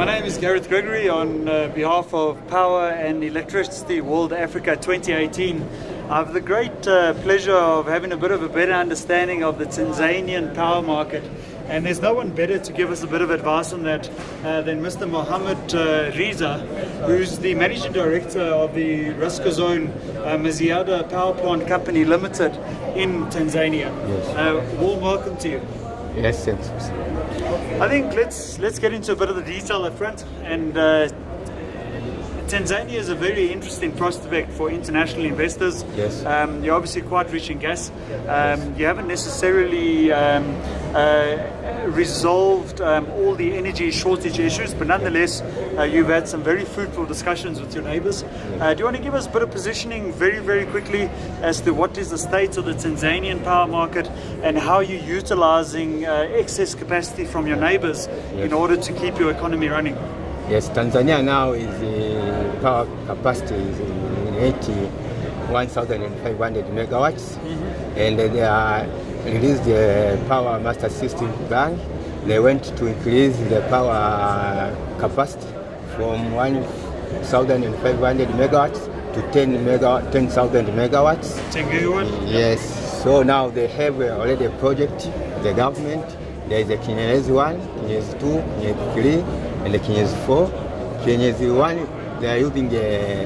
My name is Gareth Gregory on behalf of Power and Electricity World Africa 2018. I have the great pleasure of having a bit of a better understanding of the Tanzanian power market, and there's no one better to give us a bit of advice on that than Mr. Mohamed Rwiza, who's the Managing Director of the Ruskazone Maziada Power Plant Company Limited in Tanzania. Yes. Warm welcome to you. Yes, thanks. I think let's get into a bit of the detail up front. And Tanzania is a very interesting prospect for international investors. Yes. You're obviously quite rich in gas. You haven't necessarily resolved all the energy shortage issues, but nonetheless, you've had some very fruitful discussions with your neighbors. Do you want to give us a bit of positioning very, very quickly as to what is the state of the Tanzanian power market and how you're utilizing excess capacity from your neighbors in order to keep your economy running? Yes, Tanzania now is power capacity is 81,500 megawatts, and they are released the power master system plan. They want to increase the power capacity from 1,500 megawatts to 10,000 megawatts. 10 gigawatts? Yes. So now they have already a project, the government. There is a Kinyezi 1, Kinyezi 2, Kinyezi 3, and the Kinyezi 4. Kinyezi 1, they are using a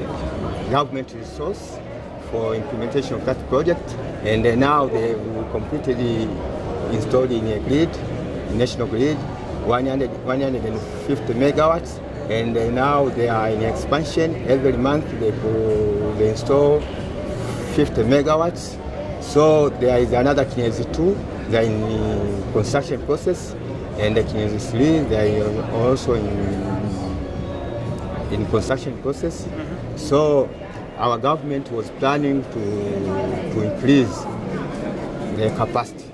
government resource for implementation of that project, and now they will completely installed in a grid, national grid, 150 megawatts, and now they are in expansion. Every month they install 50 megawatts. So there is another Kinyezi 2, they are in the construction process, and the Kinyezi 3, they are also in construction process. So our government was planning to increase the capacity,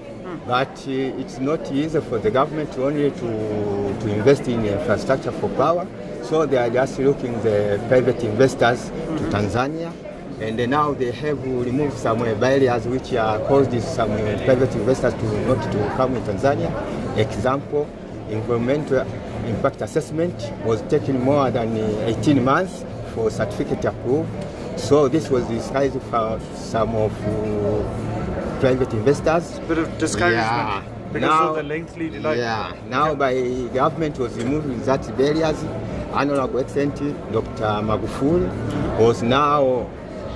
but it's not easy for the government only to invest in infrastructure for power. So they are just looking the private investors to Tanzania, and now they have removed some barriers which are caused some private investors not to come in Tanzania. Example, environmental impact assessment was taking more than 18 months for certificate approval. So this was disguised for some of private investors. A bit of discouragement because of the lengthy delay. Yeah, now by government was removing that barriers. Honorable Excellency Dr. Magufuli was now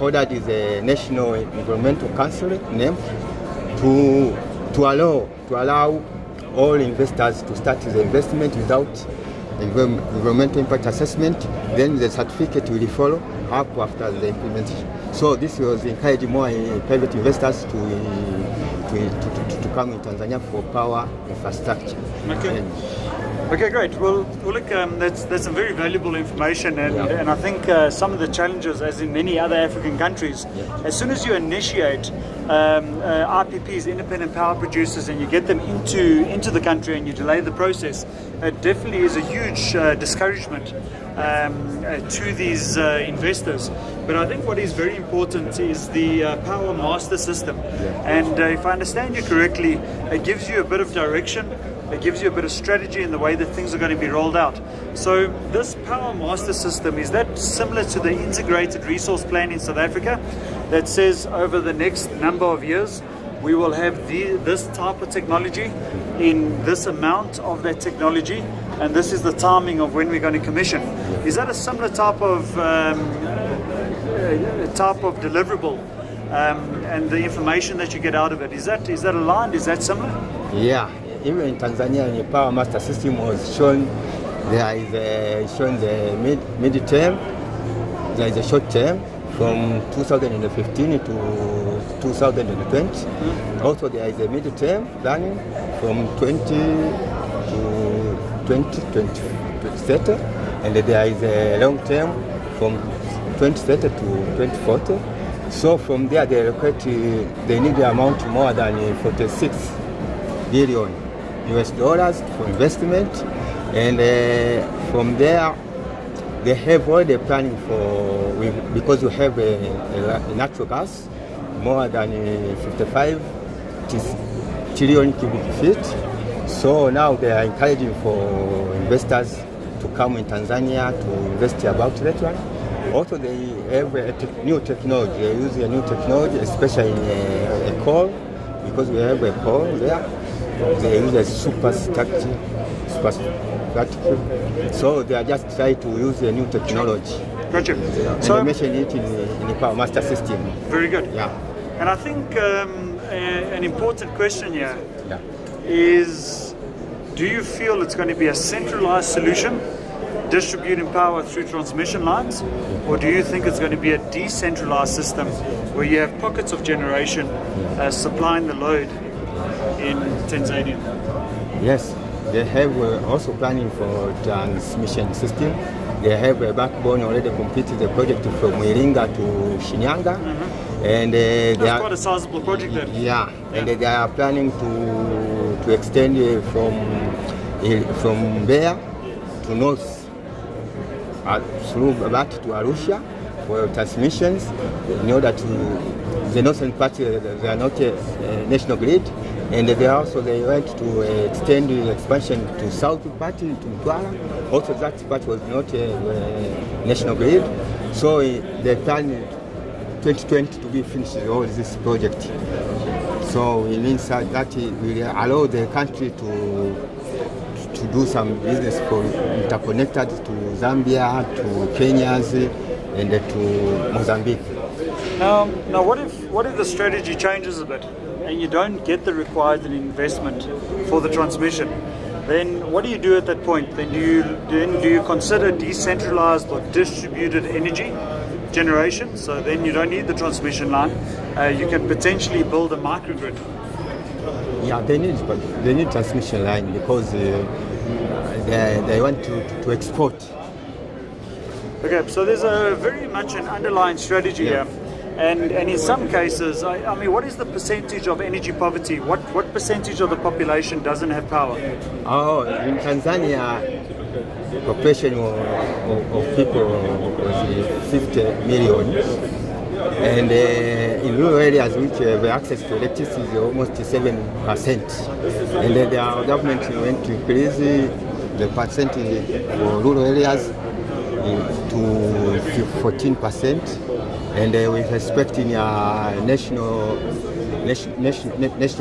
ordered as a National Environmental Council name to allow all investors to start the investment without environmental impact assessment. Then the certificate will follow up after the implementation. So this was encouraging more private investors to come in Tanzania for power infrastructure. Okay, great. Well, look, that's some very valuable information, and I think some of the challenges, as in many other African countries, as soon as you initiate IPPs, independent power producers, and you get them into the country and you delay the process, it definitely is a huge discouragement to these investors. But I think what is very important is the power master system, and if I understand you correctly, it gives you a bit of direction. It gives you a bit of strategy in the way that things are going to be rolled out. So this power master system, is that similar to the integrated resource plan in South Africa that says over the next number of years we will have this type of technology in this amount of that technology, and this is the timing of when we're going to commission? Is that a similar type of deliverable, and the information that you get out of it, is that aligned? Is that similar? Yeah. Even in Tanzania, the power master system was shown. There is shown the mid-term. There is a short term from 2015 to 2020. Also, there is a mid-term planning from 20 to 2030, and there is a long term from 2030 to 2040. So from there, they need the amount more than 46 billion US dollars for investment, and from there they have already planning because we have a natural gas more than 55 trillion cubic feet. So now they are encouraging for investors to come in Tanzania to invest about that one. Also, they have new technology. They use a new technology, especially in coal, because we have a coal there. They use a super static. So they are just trying to use a new technology. Gotcha. And So they mention it in the Power Master system. very good. Yeah. And I think an important question here Yeah. is, do you feel it's going to be a centralized solution, distributing power through transmission lines, or do you think it's going to be a decentralized system where you have pockets of generation supplying the load in Tanzania? Yes, they have also planning for transmission system. They have a backbone already completed the project from Iringa to Shinyanga, and they That's are quite a sizable project then. yeah, and they are planning to extend from Mbeya to north through that to Arusha for transmissions in order to the northern part. They are not a national grid. And they went to extend the expansion to south part, to Mtwara. Also that part was not a national grid. So they plan 2020 to be finished all this project. So it means that will allow the country to do some business for interconnected to Zambia, to Kenya, and to Mozambique. Now what if the strategy changes a bit and you don't get the required investment for the transmission? Then what do you do at that point? Then do you consider decentralized or distributed energy generation? So then you don't need the transmission line. You can potentially build a microgrid. Yeah, they need transmission line because they want to export. Okay, so there's a very much an underlying strategy here. And in some cases, I mean, what is the percentage of energy poverty? What percentage of the population doesn't have power? Oh, in Tanzania, the population of people was 50 million. And in rural areas which have access to electricity is almost 7%. And the government went to increase the percentage for rural areas to 14%. And we're expecting national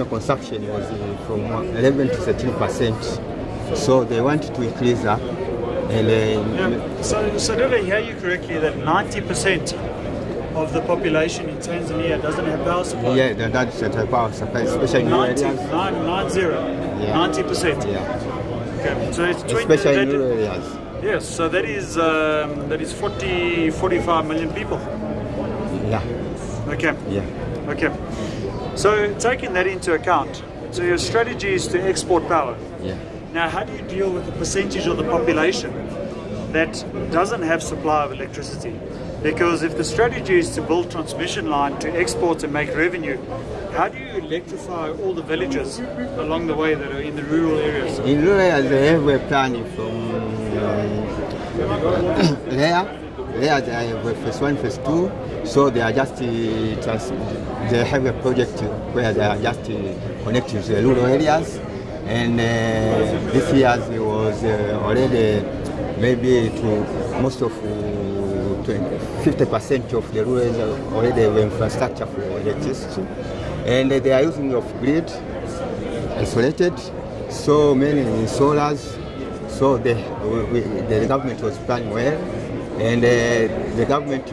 consumption was from 11 to 13%. So they want to increase that. And So did I hear you correctly that 90% of the population in Tanzania doesn't have power supply? yeah, that's the power supply, especially in rural areas. 90%. Yeah, Okay, so it's 20, especially in rural areas. Yes, so that is 45 million people. Yeah, Okay. yeah. Okay. So taking that into account, so your strategy is to export power. Yeah. Now, how do you deal with the percentage of the population that doesn't have supply of electricity? Because if the strategy is to build transmission line to export and make revenue, how do you electrify all the villages along the way that are in the rural areas? In rural areas, they have a plan from there. There they have phase 1, phase 2. So they are just they have a project where they are just connecting to the rural areas. And this year it was already maybe to most of 50% of the rural areas already have infrastructure for electricity. And they are using of grid, isolated, so many solars. So the government was planning well. And the government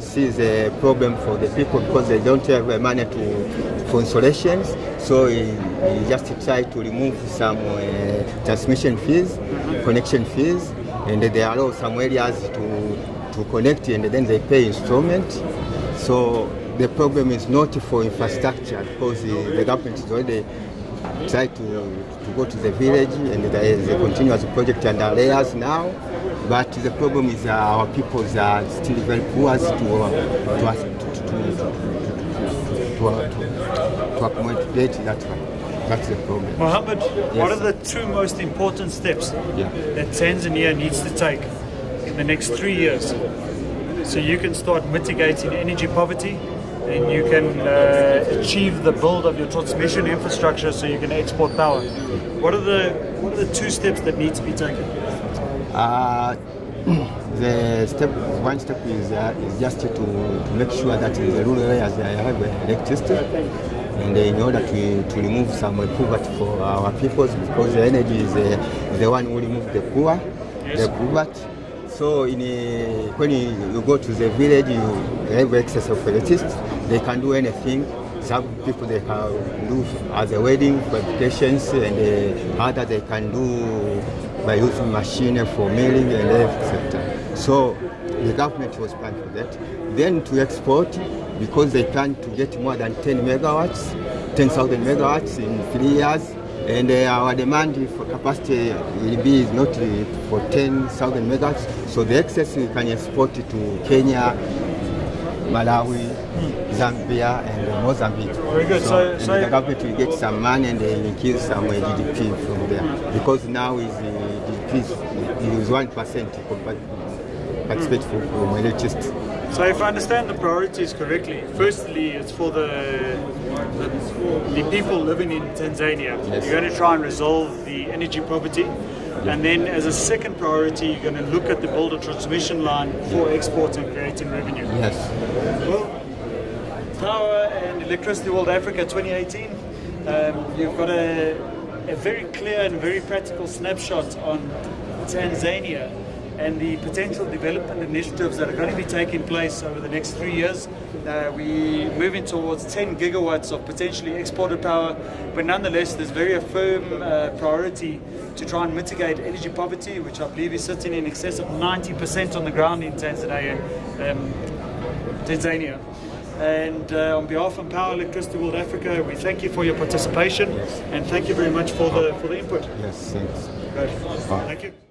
sees a problem for the people because they don't have money for installations. So he just tried to remove some transmission fees, connection fees, and they allow some areas to connect, and then they pay installment. So the problem is not for infrastructure because the government is already try to go to the village, and there is a continuous project under layers now. But the problem is our people are still very poor to accommodate that one. That's the problem. Mohammed, Yes. what are the two most important steps that Tanzania needs to take in the next 3 years so you can start mitigating energy poverty and you can achieve the build of your transmission infrastructure so you can export power? What are the what are the 2 steps that need to be taken? The one step is just to make sure that in the rural areas they have electricity, and in order to remove some poverty for our peoples, because the energy is the one who removes the poor, the poverty. So when you go to the village, you have access of electricity. They can do anything. Some people they can do as a wedding qualifications, and others they can do by using machine for milling and etc. So the government was planning for that. Then to export, because they plan to get more than 10,000 megawatts in 3 years, and our demand for capacity will be not for 10,000 megawatts. So the excess we can export it to Kenya, Malawi, Zambia, and Mozambique. Very good. So the government will get some money and they increase some GDP from there, because now is GDP is 1% participate from electricity. So if I understand the priorities correctly, firstly it's for the people living in Tanzania. Yes. You're going to try and resolve the energy poverty, and then as a second priority you're going to look at the build a transmission line for export and creating revenue. Yes. Well, Power and Electricity World Africa 2018, you've got a very clear and very practical snapshot on Tanzania and the potential development initiatives that are going to be taking place over the next 3 years. We're moving towards 10 gigawatts of potentially exported power, but nonetheless there's very firm priority to try and mitigate energy poverty, which I believe is sitting in excess of 90% on the ground in Tanzania. And on behalf of Power Electricity World Africa, we thank you for your participation, and thank you very much for the input. Yes, thanks. Great. Thank you.